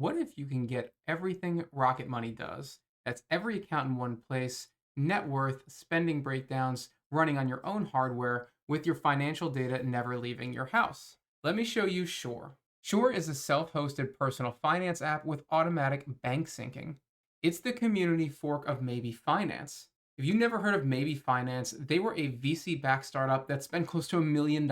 What if you can get everything Rocket Money does? That's every account in one place, net worth, spending breakdowns, running on your own hardware, with your financial data never leaving your house. Let me show you Shore. Shore is a self hosted personal finance app with automatic bank syncing. It's the community fork of Maybe Finance. If you've never heard of Maybe Finance, they were a VC backed startup that spent close to $1 million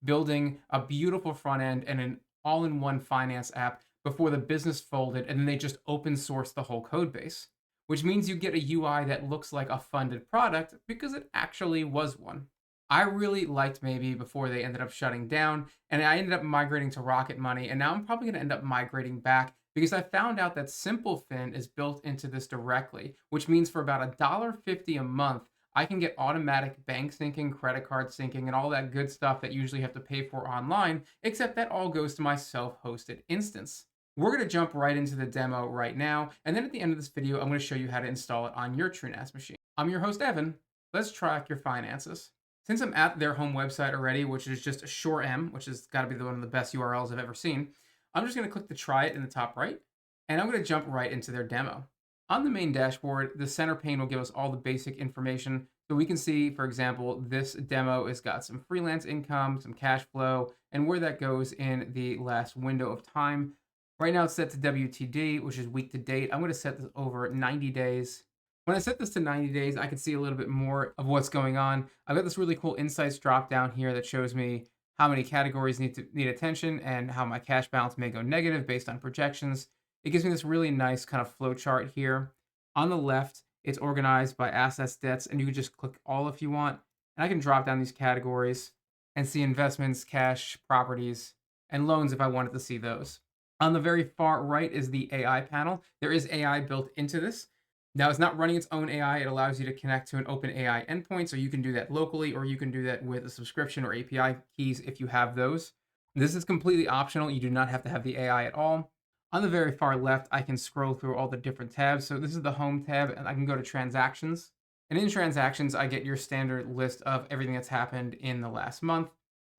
building a beautiful front end and an all in one finance app before the business folded, and then they just open sourced the whole code base, which means you get a UI that looks like a funded product because it actually was one. I really liked Maybe before they ended up shutting down, and I ended up migrating to Rocket Money, and now I'm probably going to end up migrating back because I found out that SimpleFIN is built into this directly, which means for about $1.50 a month, I can get automatic bank syncing, credit card syncing, and all that good stuff that you usually have to pay for online, except that all goes to my self hosted instance. We're going to jump right into the demo right now, and then at the end of this video, I'm going to show you how to install it on your TrueNAS machine. I'm your host, Evan. Let's track your finances. Since I'm at their home website already, which is just ShoreM, which has got to be one of the best URLs I've ever seen, I'm just going to click the try it in the top right, and I'm going to jump right into their demo. On the main dashboard, the center pane will give us all the basic information. So we can see, for example, this demo has got some freelance income, some cash flow, and where that goes in the last window of time. Right now it's set to WTD, which is week to date. I'm going to set this over 90 days. When I set this to 90 days, I can see a little bit more of what's going on. I've got this really cool insights drop down here that shows me how many categories need attention and how my cash balance may go negative based on projections. It gives me this really nice kind of flow chart here. On the left, it's organized by assets, debts, and you can just click all if you want. And I can drop down these categories and see investments, cash, properties, and loans if I wanted to see those. On the very far right is the AI panel. There is AI built into this. Now, it's not running its own AI. It allows you to connect to an open AI endpoint, so you can do that locally, or you can do that with a subscription or API keys if you have those. This is completely optional. You do not have to have the AI at all. On the very far left, I can scroll through all the different tabs. So this is the home tab, and I can go to transactions. And in transactions, I get your standard list of everything that's happened in the last month.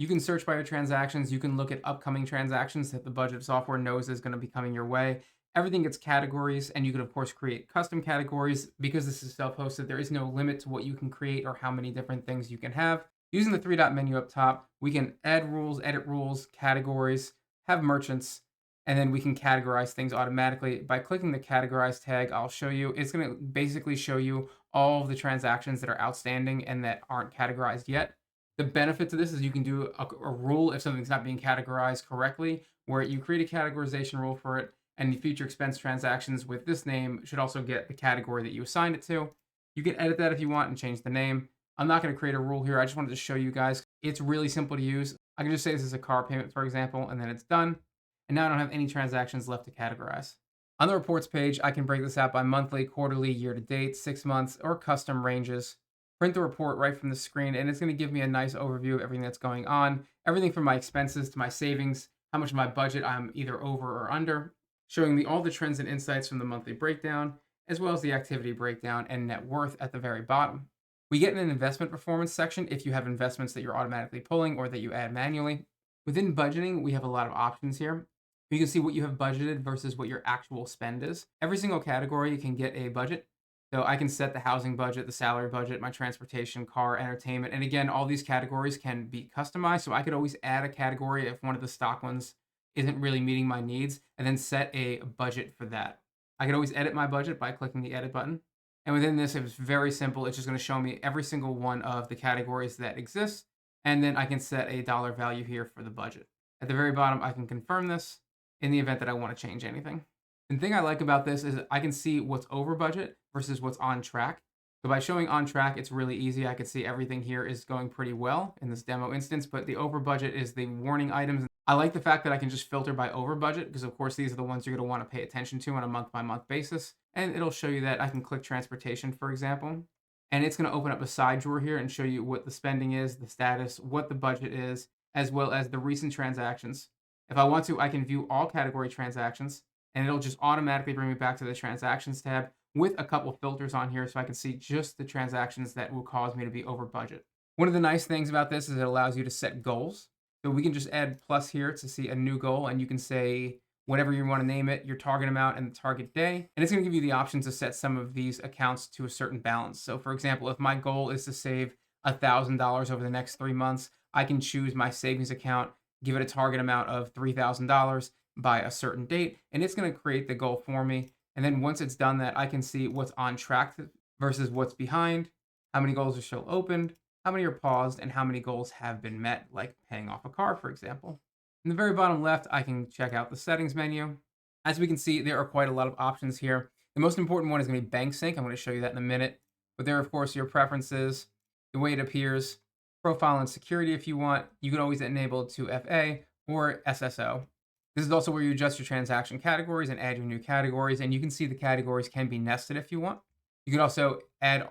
You can search by your transactions. You can look at upcoming transactions that the budget software knows is going to be coming your way. Everything gets categories, and you can, of course, create custom categories. Because this is self-hosted, there is no limit to what you can create or how many different things you can have. Using the three-dot menu up top, we can add rules, edit rules, categories, have merchants, and then we can categorize things automatically. By clicking the categorize tag, I'll show you, it's going to basically show you all of the transactions that are outstanding and that aren't categorized yet. The benefit to this is you can do a rule if something's not being categorized correctly, where you create a categorization rule for it, and the future expense transactions with this name should also get the category that you assigned it to. You can edit that if you want and change the name. I'm not going to create a rule here. I just wanted to show you guys. It's really simple to use. I can just say this is a car payment, for example, and then it's done. And now I don't have any transactions left to categorize. On the reports page, I can break this out by monthly, quarterly, year to date, 6 months, or custom ranges. Print the report right from the screen, and it's going to give me a nice overview of everything that's going on. Everything from my expenses to my savings, how much of my budget I'm either over or under, showing me all the trends and insights from the monthly breakdown, as well as the activity breakdown and net worth at the very bottom. We get an investment performance section if you have investments that you're automatically pulling or that you add manually. Within budgeting, we have a lot of options here. You can see what you have budgeted versus what your actual spend is. Every single category can get a budget. So I can set the housing budget, the salary budget, my transportation, car, entertainment. And again, all these categories can be customized. So I could always add a category if one of the stock ones isn't really meeting my needs, and then set a budget for that. I could always edit my budget by clicking the edit button. And within this, it's very simple. It's just going to show me every single one of the categories that exist. And then I can set a dollar value here for the budget. At the very bottom, I can confirm this in the event that I want to change anything. The thing I like about this is I can see what's over budget versus what's on track. So by showing on track, it's really easy. I can see everything here is going pretty well in this demo instance, but the over budget is the warning items. I like the fact that I can just filter by over budget because, of course, these are the ones you're going to want to pay attention to on a month-by-month basis. And it'll show you that I can click transportation, for example, and it's going to open up a side drawer here and show you what the spending is, the status, what the budget is, as well as the recent transactions. If I want to, I can view all category transactions, and it'll just automatically bring me back to the transactions tab with a couple filters on here so I can see just the transactions that will cause me to be over budget. One of the nice things about this is it allows you to set goals. So we can just add plus here to see a new goal, and you can say whatever you want to name it, your target amount and the target day. And it's going to give you the option to set some of these accounts to a certain balance. So for example, if my goal is to save $1,000 over the next 3 months, I can choose my savings account, give it a target amount of $3,000 by a certain date, and it's going to create the goal for me. And then once it's done that, I can see what's on track versus what's behind, how many goals are still opened, how many are paused, and how many goals have been met, like paying off a car, for example. In the very bottom left, I can check out the settings menu. As we can see, there are quite a lot of options here. The most important one is going to be bank sync. I'm going to show you that in a minute. But there, of course, your preferences, the way it appears, profile and security if you want. You can always enable 2FA or SSO. This is also where you adjust your transaction categories and add your new categories. And you can see the categories can be nested if you want. You can also add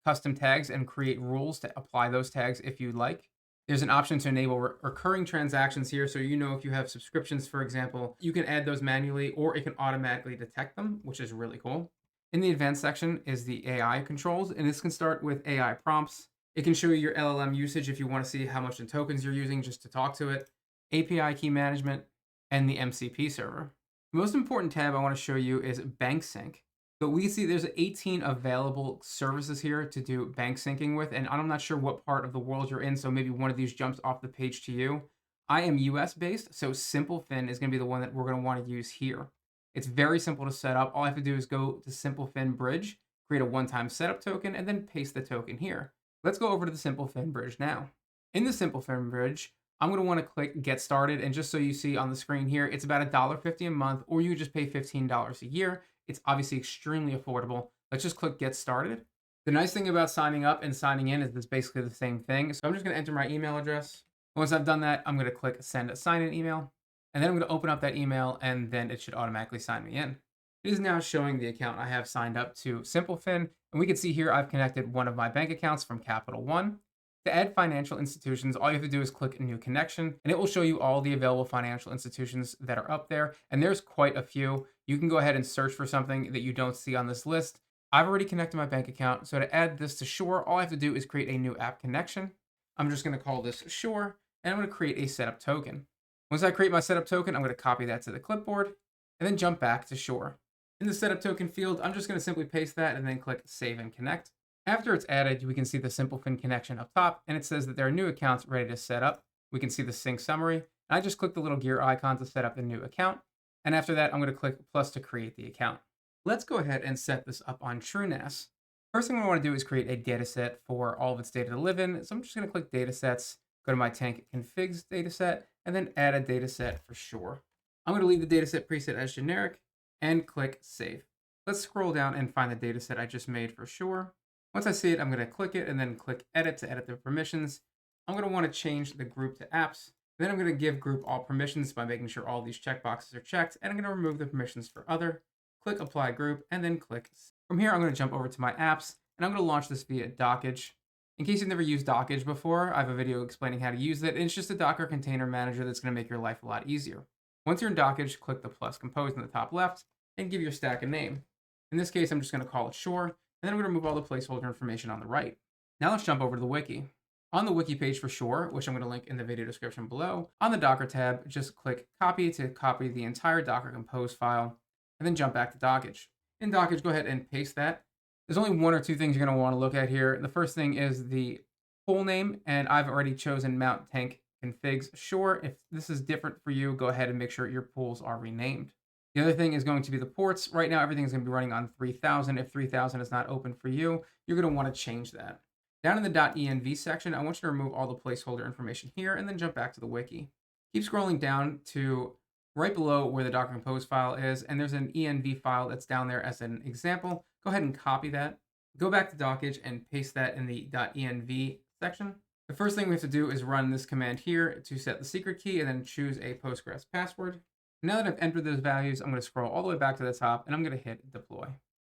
custom tags and create rules to apply those tags if you'd like. There's an option to enable recurring transactions here. So, if you have subscriptions, for example, you can add those manually or it can automatically detect them, which is really cool. In the advanced section is the AI controls, and this can start with AI prompts. It can show you your LLM usage if you want to see how much in tokens you're using just to talk to it, API key management, and the MCP server. The most important tab I want to show you is bank sync. But we can see there's 18 available services here to do bank syncing with, and I'm not sure what part of the world you're in, so maybe one of these jumps off the page to you. I am US based, so SimpleFIN is going to be the one that we're going to want to use here. It's very simple to set up. All I have to do is go to SimpleFIN Bridge, create a one-time setup token, and then paste the token here. Let's go over to the SimpleFIN Bridge now. In the SimpleFIN Bridge, I'm going to want to click Get Started, and just so you see on the screen here, it's about $1.50 a month, or you just pay $15 a year. It's obviously extremely affordable. Let's just click Get Started. The nice thing about signing up and signing in is it's basically the same thing. So I'm just going to enter my email address. Once I've done that, I'm going to click Send a Sign-in email. And then I'm going to open up that email, and then it should automatically sign me in. It is now showing the account I have signed up to SimpleFIN. And we can see here I've connected one of my bank accounts from Capital One. To add financial institutions, all you have to do is click New Connection, and it will show you all the available financial institutions that are up there. And there's quite a few. You can go ahead and search for something that you don't see on this list. I've already connected my bank account, so to add this to Shore, all I have to do is create a new app connection. I'm just going to call this Shore, and I'm going to create a setup token. Once I create my setup token, I'm going to copy that to the clipboard, and then jump back to Shore. In the setup token field, I'm just going to simply paste that and then click Save and Connect. After it's added, we can see the SimpleFIN connection up top, and it says that there are new accounts ready to set up. We can see the sync summary, and I just click the little gear icon to set up the new account. And after that, I'm going to click plus to create the account. Let's go ahead and set this up on TrueNAS. First thing we want to do is create a data set for all of its data to live in. So I'm just going to click Datasets, go to my tank configs dataset, and then add a dataset for Shore. I'm going to leave the dataset preset as generic and click Save. Let's scroll down and find the dataset I just made for Shore. Once I see it, I'm going to click it and then click Edit to edit the permissions. I'm going to want to change the group to apps. Then I'm going to give group all permissions by making sure all these checkboxes are checked, and I'm going to remove the permissions for other. Click Apply Group, and then click. From here, I'm going to jump over to my apps, and I'm going to launch this via Dockge. In case you've never used Dockge before, I have a video explaining how to use it, and it's just a Docker container manager that's going to make your life a lot easier. Once you're in Dockge, click the plus compose in the top left, and give your stack a name. In this case, I'm just going to call it Shore, and then I'm going to remove all the placeholder information on the right. Now let's jump over to the wiki. On the wiki page for Shore, which I'm going to link in the video description below, on the Docker tab, just click Copy to copy the entire Docker Compose file, and then jump back to Dockge. In Dockge, go ahead and paste that. There's only one or two things you're going to want to look at here. The first thing is the pool name, and I've already chosen Mount Tank Configs Shore. If this is different for you, go ahead and make sure your pools are renamed. The other thing is going to be the ports. Right now, everything is going to be running on 3000. If 3000 is not open for you, you're going to want to change that. Down in the .env section, I want you to remove all the placeholder information here and then jump back to the wiki. Keep scrolling down to right below where the Docker Compose file is, and there's an env file that's down there as an example. Go ahead and copy that. Go back to Dockge and paste that in the .env section. The first thing we have to do is run this command here to set the secret key and then choose a Postgres password. Now that I've entered those values, I'm going to scroll all the way back to the top and I'm going to hit deploy.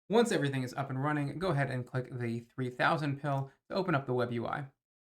Once everything is up and running, go ahead and click the 3000 pill to open up the web UI.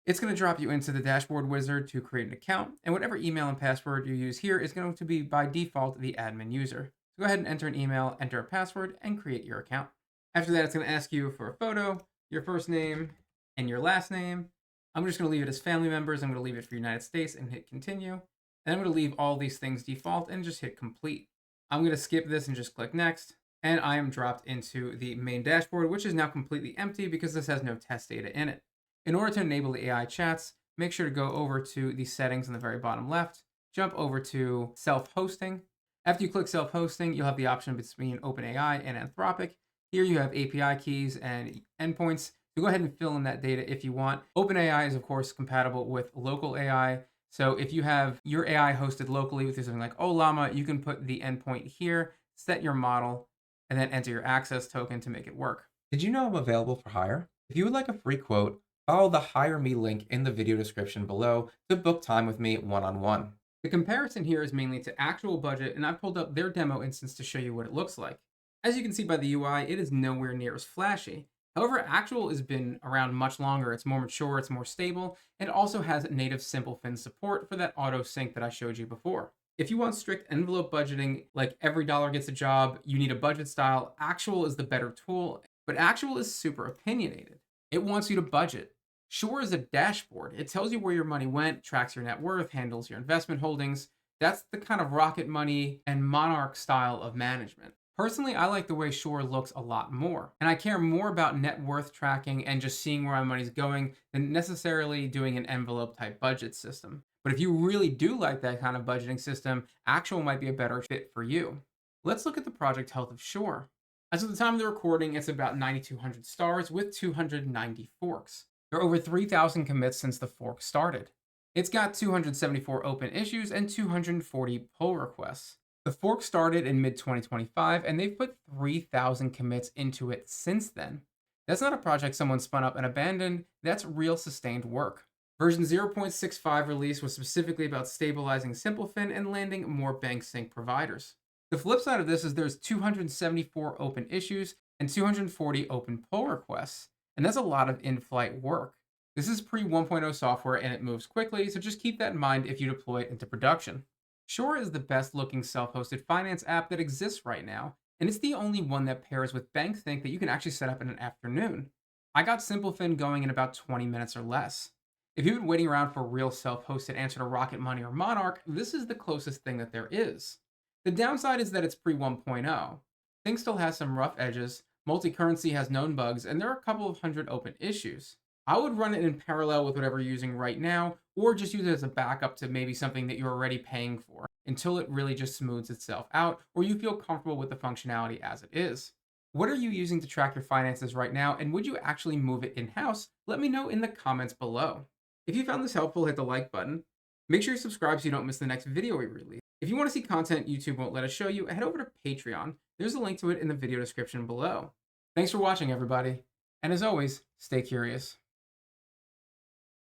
It's going to drop you into the dashboard wizard to create an account, and whatever email and password you use here is going to be by default the admin user. So go ahead and enter an email, enter a password, and create your account. After that, it's going to ask you for a photo, your first name, and your last name. I'm just going to leave it as family members. I'm going to leave it for United States and hit continue. And I'm going to leave all these things default and just hit complete. I'm going to skip this and just click next. And I am dropped into the main dashboard, which is now completely empty because this has no test data in it. In order to enable the AI chats, make sure to go over to the settings on the very bottom left, jump over to self-hosting. After you click self-hosting, you'll have the option between OpenAI and Anthropic. Here you have API keys and endpoints. So go ahead and fill in that data if you want. OpenAI is, of course, compatible with local AI. So if you have your AI hosted locally with something like Ollama, you can put the endpoint here, set your model, and then enter your access token to make it work. Did you know I'm available for hire? If you would like a free quote, follow the Hire Me link in the video description below to book time with me one-on-one. The comparison here is mainly to actual budget, and I've pulled up their demo instance to show you what it looks like. As you can see by the UI, it is nowhere near as flashy. However, actual has been around much longer. It's more mature, it's more stable, and also has native SimpleFIN support for that auto sync that I showed you before. If you want strict envelope budgeting, like every dollar gets a job, you need a budget style, Actual is the better tool, but Actual is super opinionated. It wants you to budget. Sure is a dashboard. It tells you where your money went, tracks your net worth, handles your investment holdings. That's the kind of Rocket Money and Monarch style of management. Personally, I like the way Shore looks a lot more, and I care more about net worth tracking and just seeing where my money's going than necessarily doing an envelope type budget system. But if you really do like that kind of budgeting system, Actual might be a better fit for you. Let's look at the project health of Shore. As of the time of the recording, it's about 9,200 stars with 290 forks. There are over 3,000 commits since the fork started. It's got 274 open issues and 240 pull requests. The fork started in mid-2025, and they've put 3,000 commits into it since then. That's not a project someone spun up and abandoned, that's real sustained work. Version 0.65 release was specifically about stabilizing SimpleFIN and landing more bank sync providers. The flip side of this is there's 274 open issues and 240 open pull requests, and that's a lot of in-flight work. This is pre 1.0 software and it moves quickly, so just keep that in mind if you deploy it into production. Shore is the best looking self-hosted finance app that exists right now, and it's the only one that pairs with BankSync that you can actually set up in an afternoon. I got SimpleFIN going in about 20 minutes or less. If you've been waiting around for a real self-hosted answer to Rocket Money or Monarch, this is the closest thing that there is. The downside is that it's pre 1.0. Things still has some rough edges, multi-currency has known bugs, and there are a couple of hundred open issues. I would run it in parallel with whatever you're using right now, or just use it as a backup to maybe something that you're already paying for until it really just smooths itself out, or you feel comfortable with the functionality as it is. What are you using to track your finances right now, and would you actually move it in-house? Let me know in the comments below. If you found this helpful, hit the like button. Make sure you subscribe so you don't miss the next video we release. If you want to see content YouTube won't let us show you, head over to Patreon. There's a link to it in the video description below. Thanks for watching, everybody. And as always, stay curious.